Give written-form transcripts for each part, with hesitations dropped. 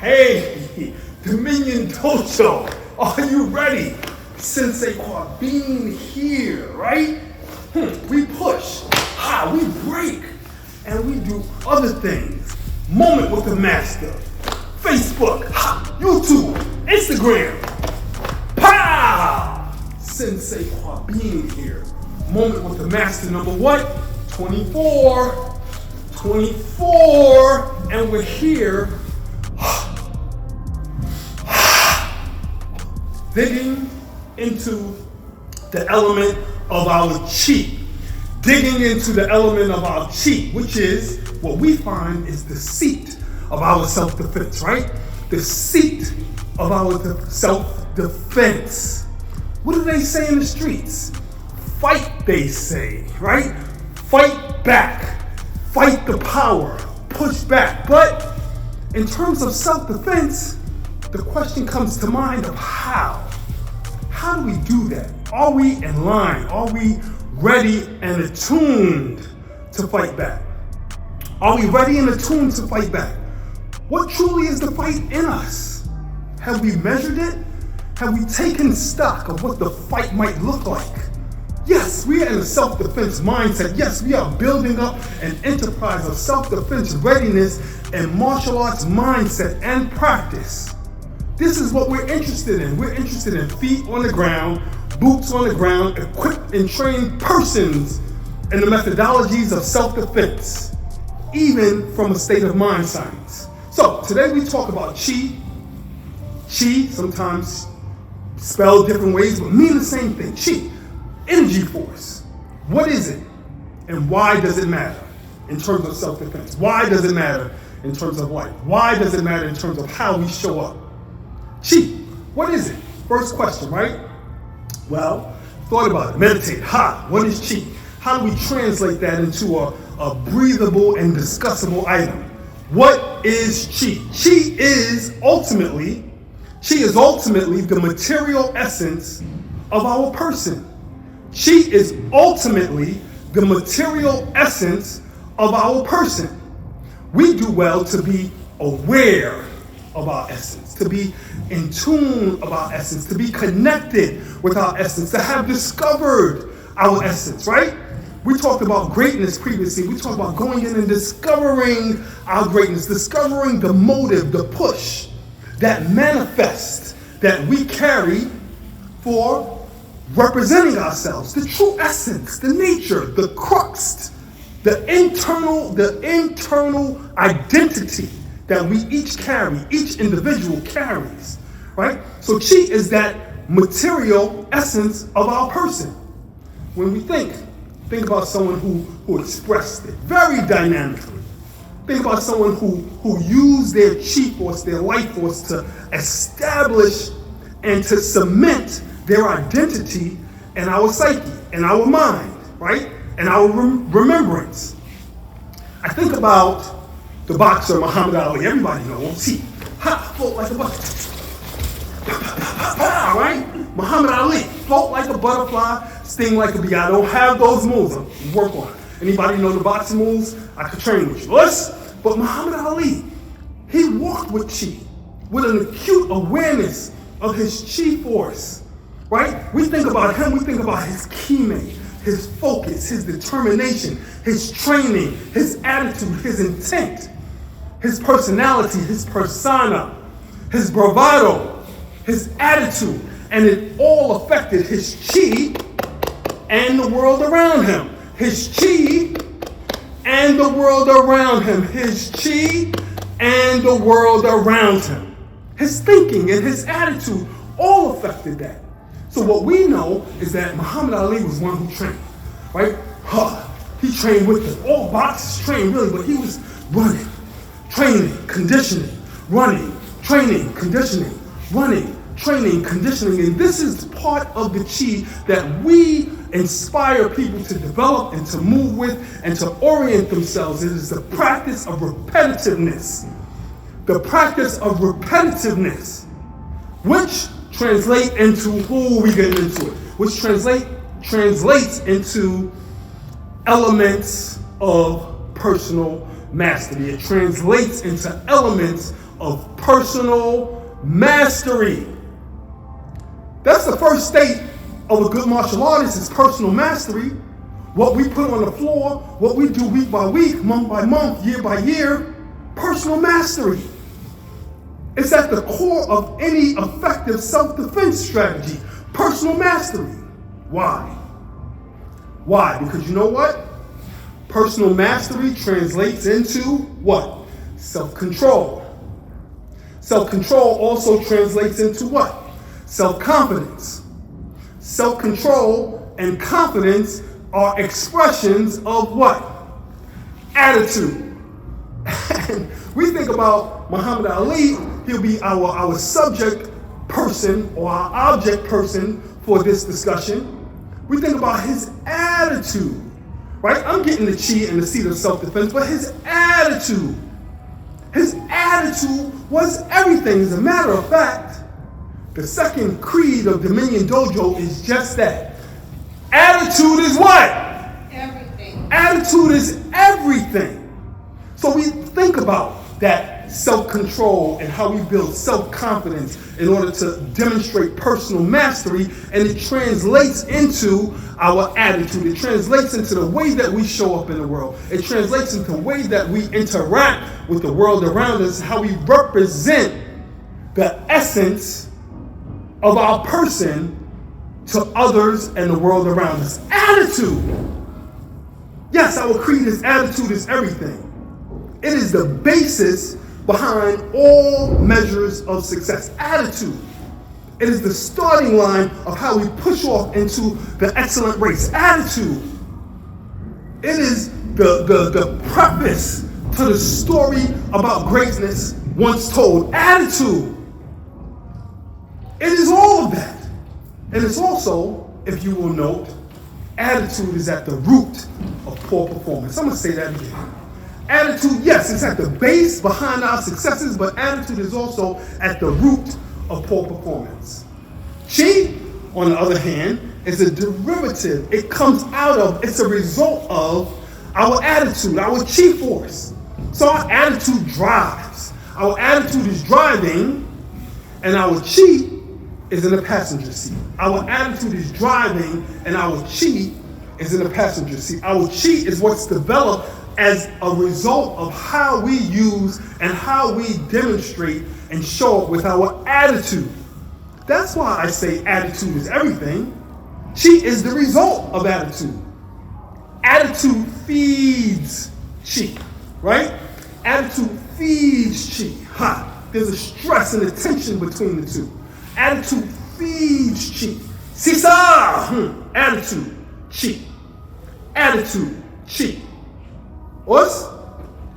Hey, Dominion Dojo, are you ready? Sensei Quad being here, right? We push, we break, and we do other things. Moment with the master. Facebook, YouTube, Instagram. Pow! Sensei Quad being here. Moment with the master number what? 24. 24, and we're here digging into the element of our chi. Digging into the element of our chi, which is what we find is the seat of our self-defense, right? The seat of our self-defense. What do they say in the streets? Fight, they say, right? Fight back. Fight the power, push back. But in terms of self-defense, the question comes to mind of how. How do we do that? Are we in line? Are we ready and attuned to fight back? Are we ready and attuned to fight back? What truly is the fight in us? Have we measured it? Have we taken stock of what the fight might look like? Yes, we are in a self-defense mindset. Yes, we are building up an enterprise of self-defense readiness and martial arts mindset and practice. This is what we're interested in. We're interested in feet on the ground, boots on the ground, equipped and trained persons in the methodologies of self-defense, even from a state of mind science. So today we talk about chi. Chi, sometimes spelled different ways, but mean the same thing. Chi. Energy force. What is it? And why does it matter in terms of self-defense? Why does it matter in terms of life? Why does it matter in terms of how we show up? Chi. What is it? First question, right? Well, thought about it. Meditate. What is chi? How do we translate that into a breathable and discussable item? What is chi? Chi is ultimately the material essence of our person. Chi is ultimately the material essence of our person. We do well to be aware of our essence, to be in tune of our essence, to be connected with our essence, to have discovered our essence, right? We talked about greatness previously. We talked about going in and discovering our greatness, discovering the motive, the push, that manifest that we carry for representing ourselves, the true essence, the nature, the crux, the internal identity that we each carry, each individual carries, right? So chi is that material essence of our person. When we think about someone who expressed it very dynamically. Think about someone who used their chi force, their life force to establish and to cement their identity in our psyche, in our mind, right? And our remembrance. I think about the boxer Muhammed Ali. Everybody knows he float like a butterfly. Right? Muhammed Ali, float like a butterfly, sting like a bee. I don't have those moves. I work on it. Anybody know the boxing moves? I could train with you. But Muhammad Ali, he walked with chi, with an acute awareness of his chi force. Right? We think about him, we think about his kime, his focus, his determination, his training, his attitude, his intent, his personality, his persona, his bravado, his attitude, and it all affected his chi and the world around him. His chi and the world around him. His chi and the world around him. His thinking and his attitude all affected that. So what we know is that Muhammad Ali was one who trained, right? He trained with them. All boxers trained really, but he was running, training, conditioning, running, training, conditioning, running, training, conditioning. And this is part of the chi that we inspire people to develop and to move with and to orient themselves. It is the practice of repetitiveness. The practice of repetitiveness, which translate into who we get into it, which translates into elements of personal mastery. It translates into elements of personal mastery. That's the first state of a good martial artist, is personal mastery. What we put on the floor, what we do week by week, month by month, year by year, personal mastery. It's at the core of any effective self-defense strategy, personal mastery. Why? Why? Because you know what? Personal mastery translates into what? Self-control. Self-control also translates into what? Self-confidence. Self-control and confidence are expressions of what? Attitude. And we think about Muhammed Ali, he'll be our subject person or our object person for this discussion. We think about his attitude, right? I'm getting the chi and the seat of self-defense, but his attitude was everything. As a matter of fact, the second creed of Dominion Dojo is just that. Attitude is what? Everything. Attitude is everything. So we think about that self-control and how we build self-confidence in order to demonstrate personal mastery, and it translates into our attitude. It translates into the way that we show up in the world. It translates into the way that we interact with the world around us, how we represent the essence of our person to others and the world around us. Attitude. Yes, our creed is attitude is everything. It is the basis behind all measures of success. Attitude. It is the starting line of how we push off into the excellent race. Attitude. It is the preface to the story about greatness once told. Attitude. It is all of that. And it's also, if you will note, attitude is at the root of poor performance. I'm going to say that again. Attitude, yes, it's at the base behind our successes, but attitude is also at the root of poor performance. Chi, on the other hand, is a derivative. It comes out of, it's a result of our attitude, our chi force. So our attitude drives. Our attitude is driving, and our chi is in the passenger seat. Our attitude is driving, and our chi is in the passenger seat. Our chi is what's developed as a result of how we use and how we demonstrate and show up with our attitude. That's why I say attitude is everything. Chi is the result of attitude. Attitude feeds chi, right? Attitude feeds chi. There's a stress and a tension between the two. Attitude feeds chi. Sisa! Attitude, chi. Attitude, chi. What's?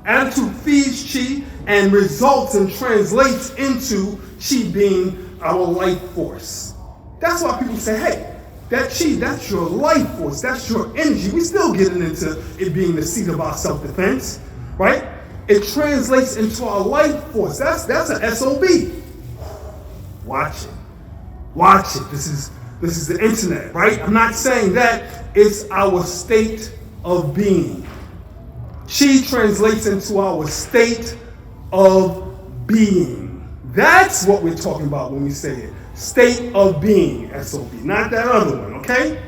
Attitude feeds chi and results and translates into chi being our life force. That's why people say, hey, that chi, that's your life force, that's your energy. We still getting into it being the seat of our self-defense, right? It translates into our life force. That's an SOB. Watch it. Watch it. This is the internet, right? I'm not saying that. It's our state of being. Chi translates into our state of being. That's what we're talking about when we say it. State of being, SOB, not that other one, okay?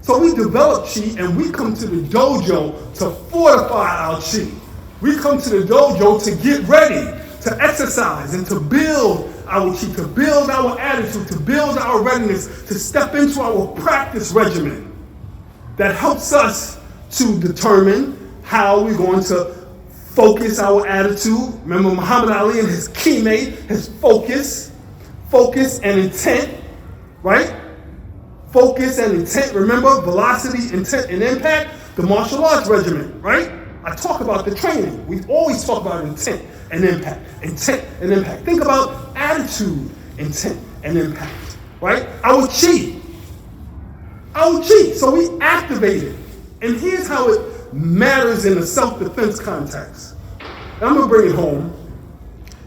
So we develop chi and we come to the dojo to fortify our chi. We come to the dojo to get ready, to exercise and to build our chi, to build our attitude, to build our readiness, to step into our practice regimen that helps us to determine how we're going to focus our attitude. Remember Muhammad Ali and his key mate, his focus and intent, right? Focus and intent. Remember velocity, intent, and impact, the martial arts regimen, right? I talk about the training. We always talk about intent and impact, intent and impact. Think about attitude, intent, and impact, right? Our chi. So we activate it. And here's how it matters in a self-defense context. I'm going to bring it home.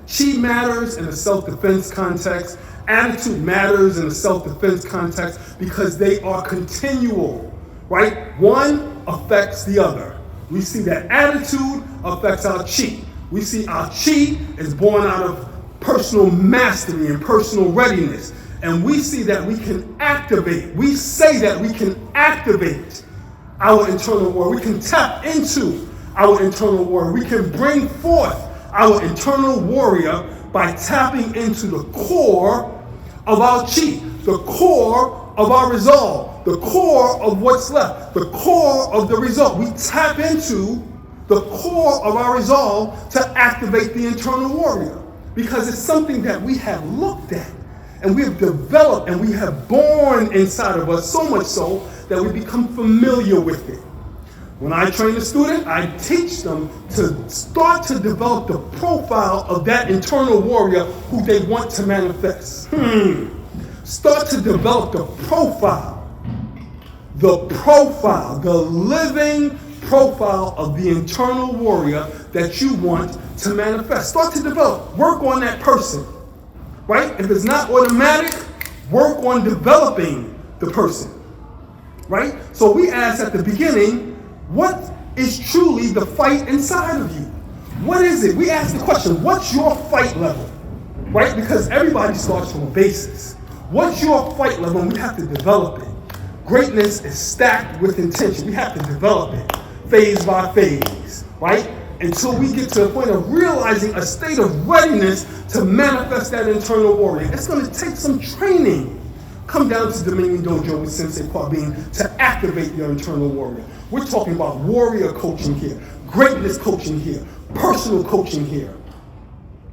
Chi matters in a self-defense context. Attitude matters in a self-defense context because they are continual, right? One affects the other. We see that attitude affects our chi. We see our chi is born out of personal mastery and personal readiness. And we see that we can activate, we say that we can activate our internal warrior. We can tap into our internal warrior. We can bring forth our internal warrior by tapping into the core of our chi, the core of our resolve, the core of what's left, the core of the result. We tap into the core of our resolve to activate the internal warrior, because it's something that we have looked at and we have developed and we have born inside of us, so much so that we become familiar with it. When I train a student, I teach them to start to develop the profile of that internal warrior who they want to manifest. Start to develop the profile, the living profile of the internal warrior that you want to manifest. Start to develop, work on that person, right? If it's not automatic, work on developing the person, right? So we asked at the beginning, what is truly the fight inside of you? What is it? We asked the question, what's your fight level, right? Because everybody starts from a basis. What's your fight level? And we have to develop it. Greatness is stacked with intention. We have to develop it phase by phase, right? Until we get to the point of realizing a state of readiness to manifest that internal warrior. It's going to take some training. Come down to Dominion Dojo with Sensei Kwabin to activate your internal warrior. We're talking about warrior coaching here, greatness coaching here, personal coaching here,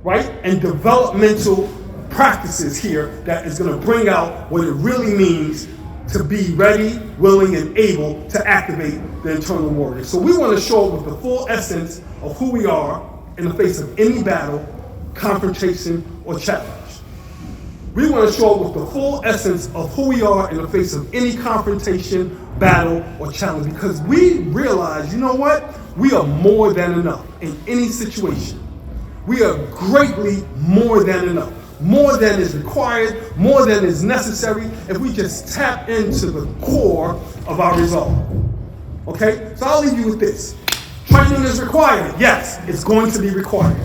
right? And developmental practices here that is going to bring out what it really means to be ready, willing, and able to activate the internal warrior. So we want to show up with the full essence of who we are in the face of any battle, confrontation, or challenge. We want to show up with the full essence of who we are in the face of any confrontation, battle, or challenge, because we realize, you know what? We are more than enough in any situation. We are greatly more than enough. More than is required, more than is necessary, if we just tap into the core of our resolve. Okay? So I'll leave you with this. Training is required. Yes, it's going to be required.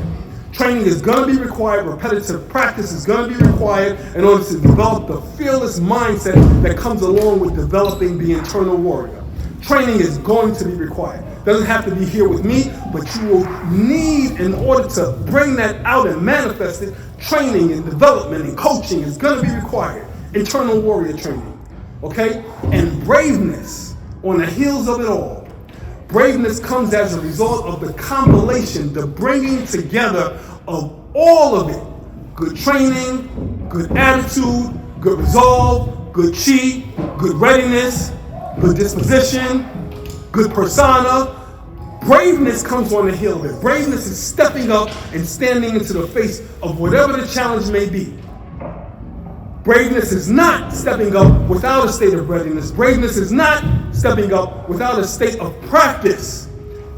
Training is going to be required. Repetitive practice is going to be required in order to develop the fearless mindset that comes along with developing the internal warrior. Training is going to be required. Doesn't have to be here with me, but you will need, in order to bring that out and manifest it, training and development and coaching is going to be required. Internal warrior training, okay? And braveness on the heels of it all. Braveness comes as a result of the compilation, the bringing together of all of it. Good training, good attitude, good resolve, good chi, good readiness, good disposition, good persona. Braveness comes on the heel of it. Braveness is stepping up and standing into the face of whatever the challenge may be. Braveness is not stepping up without a state of readiness. Braveness is not stepping up without a state of practice.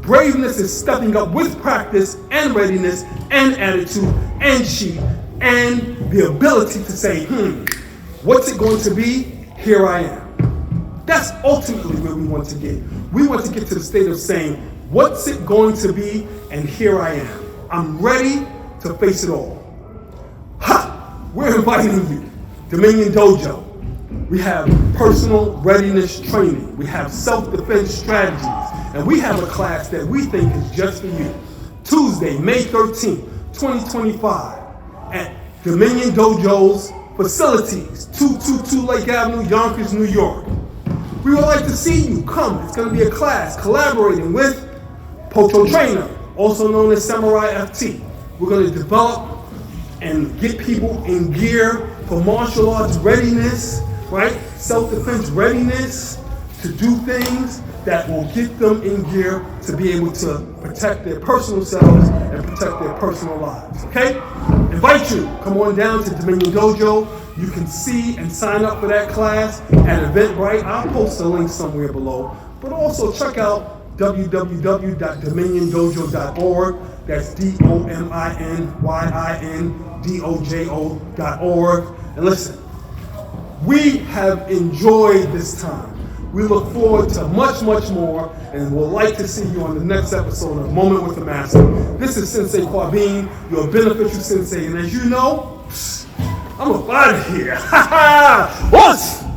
Braveness is stepping up with practice and readiness and attitude and chi and the ability to say, what's it going to be? Here I am. That's ultimately where we want to get. We want to get to the state of saying, what's it going to be? And here I am. I'm ready to face it all. We're inviting you. Dominion Dojo. We have personal readiness training. We have self-defense strategies. And we have a class that we think is just for you. Tuesday, May 13th, 2025 at Dominion Dojo's facilities, 222 Lake Avenue, Yonkers, New York. We would like to see you come. It's going to be a class collaborating with Pocho Trainer, also known as Samurai FT. We're going to develop and get people in gear for martial arts readiness, right? Self-defense readiness to do things that will get them in gear to be able to protect their personal selves and protect their personal lives, okay? Invite you, come on down to Dominion Dojo. You can see and sign up for that class at Eventbrite. I'll post a link somewhere below. But also check out www.dominiondojo.org. That's DOMINYINDOJO.org. And listen, we have enjoyed this time. We look forward to much, much more, and we'll like to see you on the next episode of Moment with the Master. This is Sensei Quabine, your beneficial sensei, and as you know, I'm up out of here. Once!